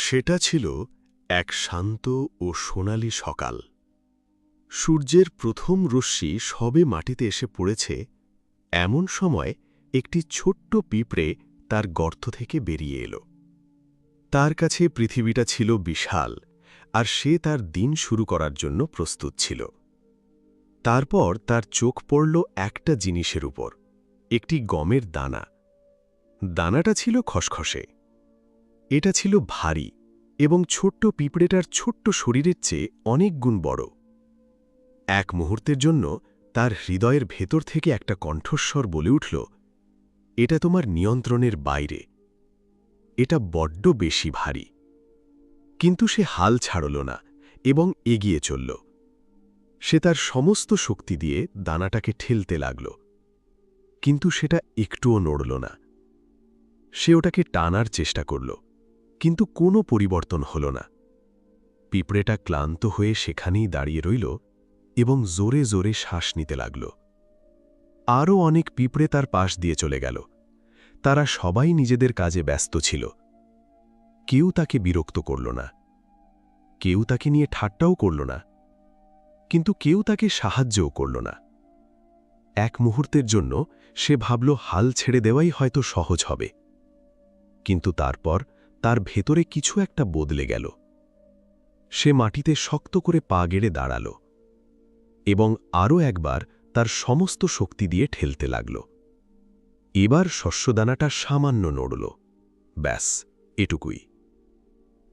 সেটা ছিল এক শান্ত ও সোনালি সকাল। সূর্যের প্রথম রশ্মি সবে মাটিতে এসে পড়েছে, এমন সময় একটি ছোট্ট পিঁপড়ে তার গর্ত থেকে বেরিয়ে এলো। তার কাছে পৃথিবীটা ছিল বিশাল, আর সে তার দিন শুরু করার জন্য প্রস্তুত ছিল। তারপর তার চোখ পড়ল একটা জিনিসের উপর, একটি গমের দানা। দানাটা ছিল খসখসে। এটা ছিল ভারী এবং ছোট্ট পিঁপড়েটার ছোট্ট শরীরের চেয়ে অনেক গুণ বড়। এক মুহূর্তের জন্য তার হৃদয়ের ভেতর থেকে একটা কণ্ঠস্বর বলে উঠল, এটা তোমার নিয়ন্ত্রণের বাইরে, এটা বড্ড বেশি ভারী। কিন্তু সে হাল ছাড়ল না এবং এগিয়ে চলল। সে তার সমস্ত শক্তি দিয়ে দানাটাকে ঠেলতে লাগল, কিন্তু সেটা একটুও নড়ল না। সে ওটাকে টানার চেষ্টা করল, কিন্তু কোনো পরিবর্তন হল না। পিঁপড়েটা ক্লান্ত হয়ে সেখানেই দাঁড়িয়ে রইল এবং জোরে জোরে শ্বাস নিতে লাগল। আরও অনেক পিঁপড়ে তার পাশ দিয়ে চলে গেল। তারা সবাই নিজেদের কাজে ব্যস্ত ছিল। কেউ তাকে বিরক্ত করল না, কেউ তাকে নিয়ে ঠাট্টাও করল না, কিন্তু কেউ তাকে সাহায্যও করল না। এক মুহূর্তের জন্য সে ভাবল হাল ছেড়ে দেওয়াই হয়তো সহজ হবে। কিন্তু তারপর তার ভেতরে কিছু একটা বদলে গেল। সে মাটিতে শক্ত করে পা গেড়ে দাঁড়াল এবং আরও একবার তার সমস্ত শক্তি দিয়ে ঠেলতে লাগল। এবার শস্যদানাটা সামান্য নড়ল, ব্যাস এটুকুই।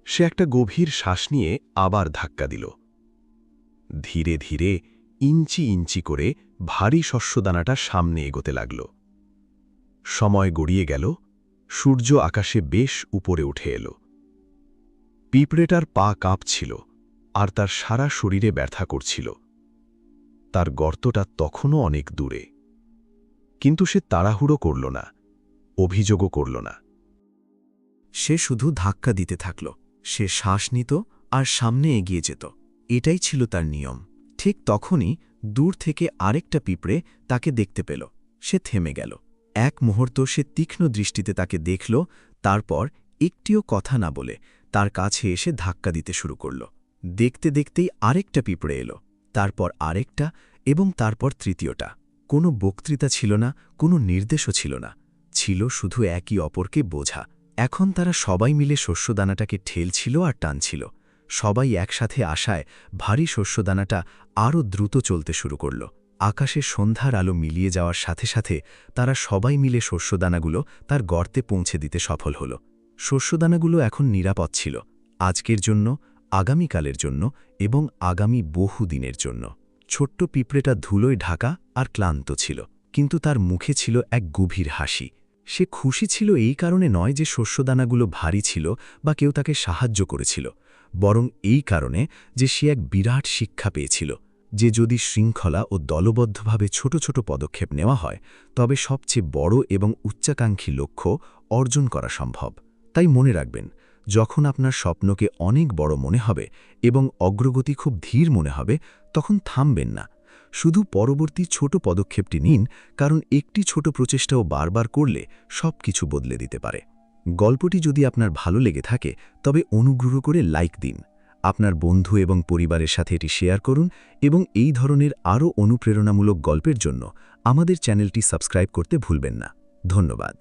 সে একটা গভীর শ্বাস নিয়ে আবার ধাক্কা দিল। ধীরে ধীরে ইঞ্চি ইঞ্চি করে ভারী শস্যদানাটা সামনে এগোতে লাগল। সময় গড়িয়ে গেল, সূর্য আকাশে বেশ উপরে উঠে এল। পিঁপড়েটার পা কাঁপছিল আর তার সারা শরীরে ব্যথা করছিল। তার গর্তটা তখনও অনেক দূরে, কিন্তু সে তাড়াহুড়ো করল না, অভিযোগও করল না। সে শুধু ধাক্কা দিতে থাকল। সে শ্বাস নিত আর সামনে এগিয়ে যেত। এটাই ছিল তার নিয়ম। ঠিক তখনই দূর থেকে আরেকটা পিঁপড়ে তাকে দেখতে পেল। সে থেমে গেল। এক মুহূর্ত সে তীক্ষ্ণ দৃষ্টিতে তাকে দেখল, তারপর একটিও কথা না বলে তার কাছে এসে ধাক্কা দিতে শুরু করল। দেখতে দেখতেই আরেকটা পিঁপড়ে এলো, তারপর আরেকটা এবং তারপর তৃতীয়টা। কোনো বক্তৃতা ছিল না, কোনো নির্দেশও ছিল না, ছিল শুধু একই অপরকে বোঝা। এখন তারা সবাই মিলে শস্যদানাটাকে ঠেলছিল আর টানছিল। সবাই একসাথে আশায় ভারী শস্যদানাটা আরও দ্রুত চলতে শুরু করল। আকাশে সন্ধ্যার আলো মিলিয়ে যাওয়ার সাথে সাথে তারা সবাই মিলে শস্যদানাগুলো তার গর্তে পৌঁছে দিতে সফল হল। শস্যদানাগুলো এখন নিরাপদ ছিল, আজকের জন্য, আগামীকালের জন্য এবং আগামী বহু দিনের জন্য। ছোট্ট পিঁপড়েটা ধুলোয় ঢাকা আর ক্লান্ত ছিল, কিন্তু তার মুখে ছিল এক গভীর হাসি। সে খুশি ছিল এই কারণে নয় যে শস্যদানাগুলো ভারী ছিল বা কেউ তাকে সাহায্য করেছিল, বরং এই কারণে যে সে এক বিরাট শিক্ষা পেয়েছিল যে যদি শৃঙ্খলা ও দলবদ্ধভাবে ছোট ছোট পদক্ষেপ নেওয়া হয়, তবে সবচেয়ে বড় এবং উচ্চাকাঙ্ক্ষী লক্ষ্য অর্জন করা সম্ভব। তাই মনে রাখবেন, যখন আপনার স্বপ্নকে অনেক বড় মনে হবে এবং অগ্রগতি খুব ধীর মনে হবে, তখন থামবেন না। শুধু পরবর্তী ছোট পদক্ষেপটি নিন, কারণ একটি ছোট প্রচেষ্টাও বারবার করলে সবকিছু বদলে দিতে পারে। গল্পটি যদি আপনার ভালো লেগে থাকে, তবে অনুগ্রহ করে লাইক দিন। আপনার বন্ধু এবং পরিবারের সাথে এটি শেয়ার করুন এবং এই ধরনের আরও অনুপ্রেরণামূলক গল্পের জন্য আমাদের চ্যানেলটি সাবস্ক্রাইব করতে ভুলবেন না। ধন্যবাদ।